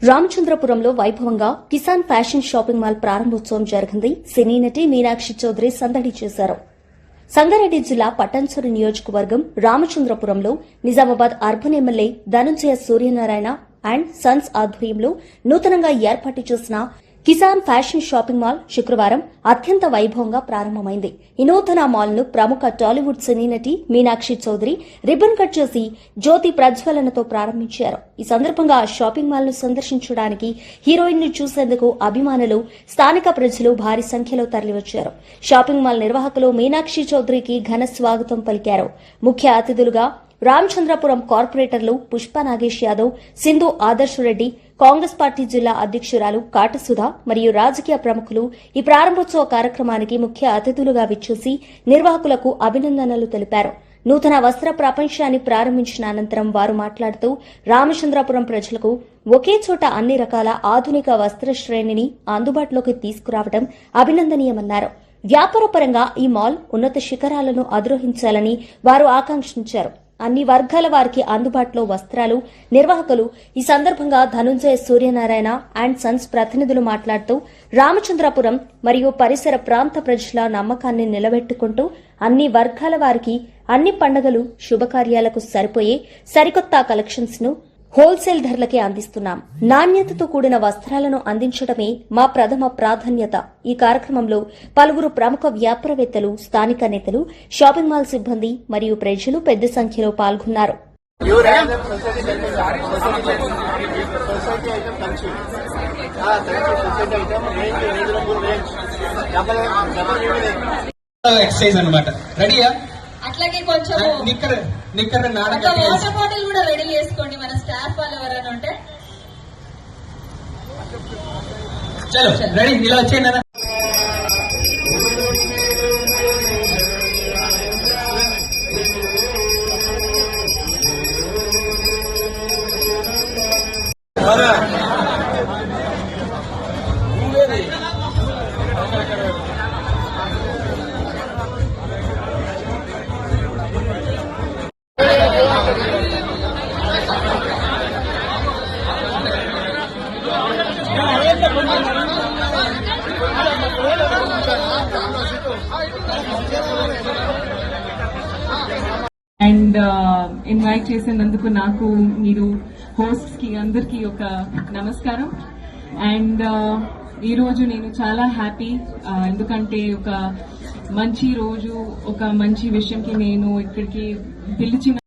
రామచంద్రపురంలో వైభవంగా Kisan fashion shopping mall ప్రారంభోత్సవం జరిగింది. సినీ నటి మీనాక్షి చౌదరి సందడి చేశారు. సంగారెడ్డి జిల్లా పటాన్చెరు నియోజకవర్గం రామచంద్రపురంలో Nizamabad urban MLA Dhananjaya Suryanarayana and sons ఆధ్వర్యంలో నూతనంగా ఏర్పాటు చేసిన కిసాన్ ఫ్యాషన్ షాపింగ్ మాల్ శుక్రవారం అత్యంత వైభవంగా ప్రారంభమైంది. ఈ నూతన మాల్ ను ప్రముఖ టాలీవుడ్ సినీ నటి మీనాక్షి చౌదరి రిబ్బన్ కట్ చేసి జ్యోతి ప్రజ్వలనతో ప్రారంభించారు. ఈ సందర్భంగా షాపింగ్ మాల్ ను సందర్శించడానికి హీరోయిన్ ను చూసేందుకు అభిమానులు, స్థానిక ప్రజలు భారీ సంఖ్యలో తరలివచ్చారు. షాపింగ్ మాల్ నిర్వాహకులు మీనాక్షి చౌదరికి ఘన స్వాగతం పలికారు. ముఖ్య అతిథులుగా రామచంద్రపురం కార్పొరేటర్లు పుష్ప నాగేష్ యాదవ్, సింధు ఆదర్శ్ రెడ్డి, కాంగ్రెస్ పార్టీ జిల్లా అధ్యక్షురాలు కాటసుధ మరియు రాజకీయ ప్రముఖులు ఈ ప్రారంభోత్సవ కార్యక్రమానికి ముఖ్య అతిథులుగా విచ్చేసి నిర్వాహకులకు అభినందనలు తెలిపారు. నూతన వస్త్ర ప్రపంచాన్ని ప్రారంభించిన అనంతరం వారు మాట్లాడుతూ రామచంద్రపురం ప్రజలకు ఒకే చోట అన్ని రకాల ఆధునిక వస్త్ర శ్రేణిని అందుబాటులోకి తీసుకురావడం అభినందనీయమన్నారు. వ్యాపారపరంగా ఈ మాల్ ఉన్నత శిఖరాలను అధిరోహించాలని వారు ఆకాంక్షించారు. అన్ని వర్గాల వారికి అందుబాటులో వస్త్రాలు నిర్వాహకులు ఈ సందర్భంగా ధనంజయ సూర్యనారాయణ అండ్ సన్స్ ప్రతినిధులు మాట్లాడుతూ రామచంద్రపురం మరియు పరిసర ప్రాంత ప్రజల నమ్మకాన్ని నిలబెట్టుకుంటూ అన్ని వర్గాల వారికి అన్ని పండుగలు శుభకార్యాలకు సరిపోయే సరికొత్త కలెక్షన్స్ ను హోల్సేల్ ధరలకే అందిస్తున్నాం. నాణ్యతతో కూడిన వస్త్రాలను అందించడమే మా ప్రథమ ప్రాధాన్యత. ఈ కార్యక్రమంలో పలువురు ప్రముఖ వ్యాపారవేత్తలు, స్థానిక నేతలు, షాపింగ్ మాల్ సిబ్బంది మరియు ప్రజలు పెద్ద సంఖ్యలో పాల్గొన్నారు. అట్లాగే కొంచెం వాటర్ బాటిల్ కూడా రెడీ చేసుకోండి. మన స్టాఫ్ వాళ్ళు ఎవరైనా ఉంటే రెడీ ఇలా వచ్చేయండి. అండ్ ఇన్వైట్ చేసినందుకు నాకు, మీరు హోస్ట్స్ కి అందరికి ఒక నమస్కారం. అండ్ ఈ రోజు నేను చాలా హ్యాపీ, ఎందుకంటే ఒక మంచి రోజు, ఒక మంచి విషయంకి నేను ఇక్కడికి పిలిచిన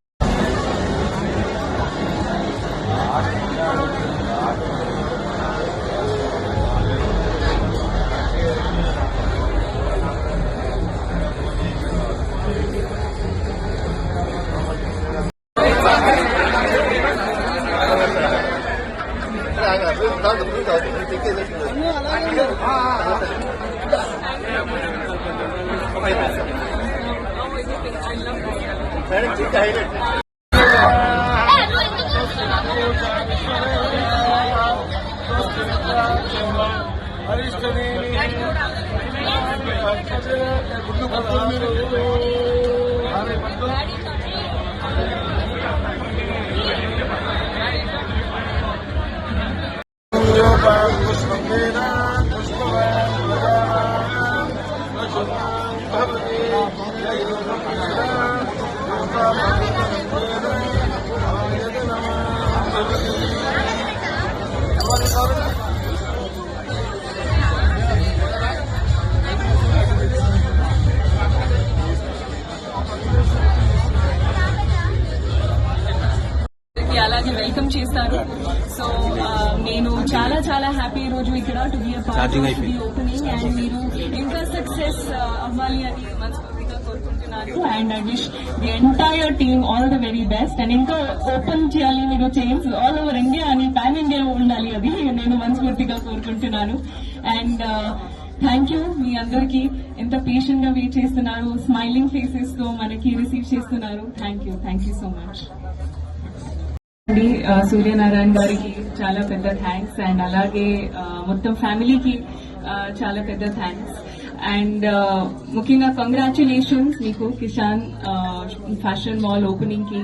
అలాగే వెల్కమ్ చేస్తారు. సో నేను చాలా చాలా హ్యాపీ ఈ రోజు ఇక్కడ టు బి ఓపెనింగ్. అండ్ మీరు ఇంకా సక్సెస్ అవ్వాలి అని మనస్ఫూర్తిగా కోరుకుంటున్నాను. And I wish the entire team all the very best. And ఇంకా ఓపెన్ చేయాలి మీరు చైన్స్ ఆల్ ఓవర్ ఇండియా అని, పాన్ ఇండియా ఉండాలి, అది నేను మనస్ఫూర్తిగా కోరుకుంటున్నాను. అండ్ థ్యాంక్ యూ మీ అందరికీ, ఎంత పేషెంట్ గా వెయిట్ చేస్తున్నారు, స్మైలింగ్ ఫేసెస్ తో మనకి రిసీవ్ చేస్తున్నారు. Thank you so much. Suryanarayana గారికి చాలా పెద్ద థ్యాంక్స్. అండ్ అలాగే మొత్తం ఫ్యామిలీకి చాలా పెద్ద థ్యాంక్స్. అండ్ ముఖ్యంగా కంగ్రాచులేషన్స్ మీకు కిసాన్ ఫ్యాషన్ మాల్ ఓపెనింగ్ కి.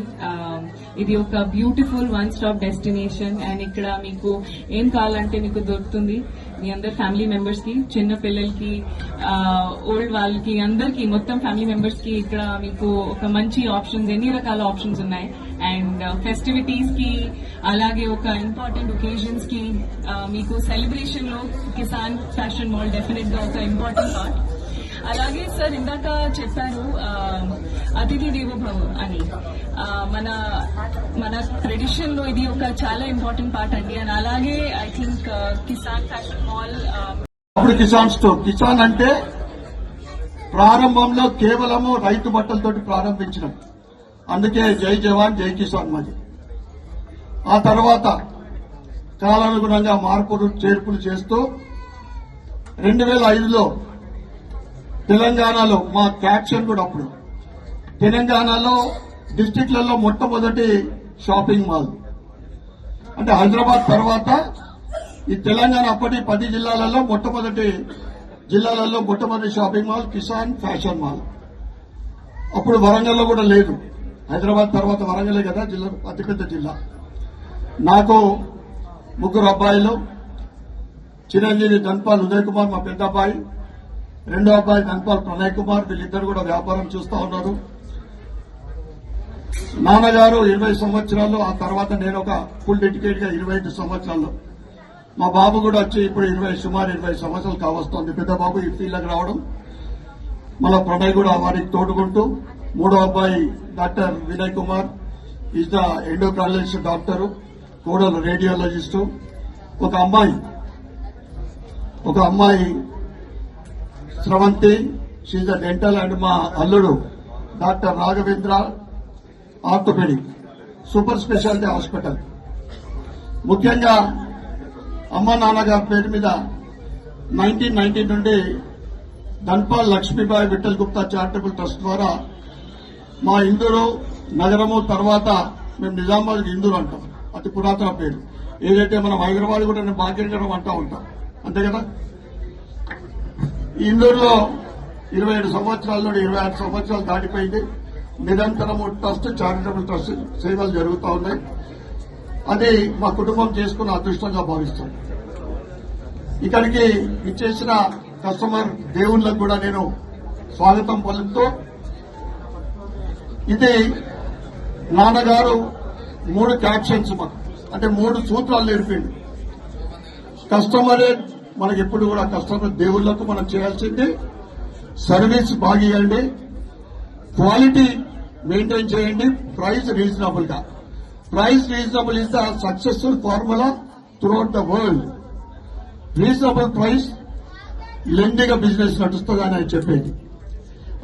ఇది ఒక beautiful one stop destination and ఇక్కడ మీకు ఏం కావాలంటే మీకు దొరుకుతుంది. మీ అందరు ఫ్యామిలీ మెంబర్స్ కి, చిన్న పిల్లలకి, ఓల్డ్ వాళ్ళకి, అందరికి మొత్తం ఫ్యామిలీ మెంబర్స్ కి ఇక్కడ మీకు ఒక మంచి ఆప్షన్స్, ఎన్ని రకాల ఆప్షన్స్ ఉన్నాయి. అండ్ ఫెస్టివిటీస్ కి, అలాగే ఒక ఇంపార్టెంట్ ఒకేజన్స్ కి మీకు సెలబ్రేషన్ లో కిసాన్ ఫ్యాషన్ మాల్ డెఫినెట్ గా ఒక ఇంపార్టెంట్ పార్ట్. అలాగే సార్ ఇందాక చెప్పారు అతిథి దేవోభవ అని. మన ట్రెడిషన్ లో ఇది ఒక చాలా ఇంపార్టెంట్ పార్ట్ అండి. అండ్ అలాగే I think Kisan fashion mall అప్పుడు కిసాన్ స్టోర్. కిసాన్ అంటే ప్రారంభంలో కేవలము రైతు బట్టలతోటి ప్రారంభించినాం. అందుకే జై జవాన్ జై కిసాన్ మాది. ఆ తర్వాత కాలానుగుణంగా మార్పులు చేర్పులు చేస్తూ 2005లో తెలంగాణలో మా క్యాప్షన్ కూడా అప్పుడు తెలంగాణలో డిస్టిక్లలో మొట్టమొదటి షాపింగ్ మాల్ అంటే హైదరాబాద్ తర్వాత ఈ తెలంగాణ అప్పటి 10 జిల్లాలలో మొట్టమొదటి shopping mall Kisan fashion mall. అప్పుడు వరంగల్లో కూడా లేదు. హైదరాబాద్ తర్వాత వరంగలే కదా జిల్లా, అతిపెద్ద జిల్లా. నాకు 3 అబ్బాయిలు. చిరంజీవి ధన్పాల్ ఉదయ్ కుమార్ మా పెద్ద అబ్బాయి, రెండో అబ్బాయి ధన్పాల్ ప్రణయ్ కుమార్. వీళ్ళిద్దరు కూడా వ్యాపారం చూస్తా ఉన్నారు. నాన్నగారు 20 సంవత్సరాలు, ఆ తర్వాత నేను ఒక ఫుల్ డెడికేట్ గా 25 సంవత్సరాలు. మా బాబు కూడా వచ్చి ఇప్పుడు సుమారు 20 సంవత్సరాలు కావస్తోంది. పెద్ద బాబు ఈ ఫీల్డ్కి రావడం, మళ్ళా ప్రణయ్ కూడా వారికి తోడుకుంటూ. మూడో అబ్బాయి doctor Vinay Kumar, is the endocrinologist doctor, కోడలు రేడియాలజిస్టు. ఒక అమ్మాయి Sravanthi, she's the dental. And మా అల్లుడు doctor Raghavendra, orthopaedic, super speciality hospital. ముఖ్యంగా అమ్మ నాన్నగారి పేరు మీద 1990 నుండి ధన్పాల్ లక్ష్మీబాయి విఠల్ గుప్తా చారిటబుల్ ట్రస్ట్ ద్వారా మా ఇందూరు నగరము, తర్వాత మేము నిజామాబాద్ ఇందూరు అంటాం, అతి పురాతన పేరు. ఏదైతే మనం హైదరాబాద్ కూడా నేను భాగ్యనగరం అంటా ఉంటాం, అంతే కదా. ఇందూరులో 27 సంవత్సరాల నుండి 26 సంవత్సరాలు దాటిపోయింది. నిరంతరము ట్రస్ట్, చారిటబుల్ ట్రస్ట్ సేవలు జరుగుతూ ఉన్నాయి. అది మా కుటుంబం చేసుకున్న అదృష్టంగా భావిస్తాం. ఇక్కడికి ఇచ్చేసిన కస్టమర్ దేవుళ్లకు కూడా నేను స్వాగతం పలుకుతూ, ఇది నాన్నగారు 3 క్యాప్షన్స్ మాకు, అంటే 3 సూత్రాలు నేర్పిండు. కస్టమరే మనకి ఎప్పుడు కూడా కస్టమర్ దేవుళ్లకు మనం చేయాల్సింది సర్వీస్ బాగా ఇవ్వండి, క్వాలిటీ మెయింటైన్ చేయండి, ప్రైస్ రీజనబుల్ గా. Price reasonable is the successful formula throughout the world. Reasonable price లెండిగా బిజినెస్ నడుస్తుందని ఆయన చెప్పేది.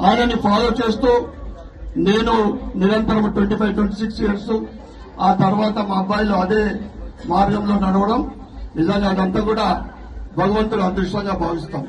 ఆయనని ఫాలో చేస్తూ నేను నిరంతరం 25-26 ఇయర్స్, ఆ తర్వాత మా అబ్బాయిలు అదే మార్గంలో నడవడం, నిజంగా అదంతా కూడా భగవంతుడు అదృష్టంగా భావిస్తాం.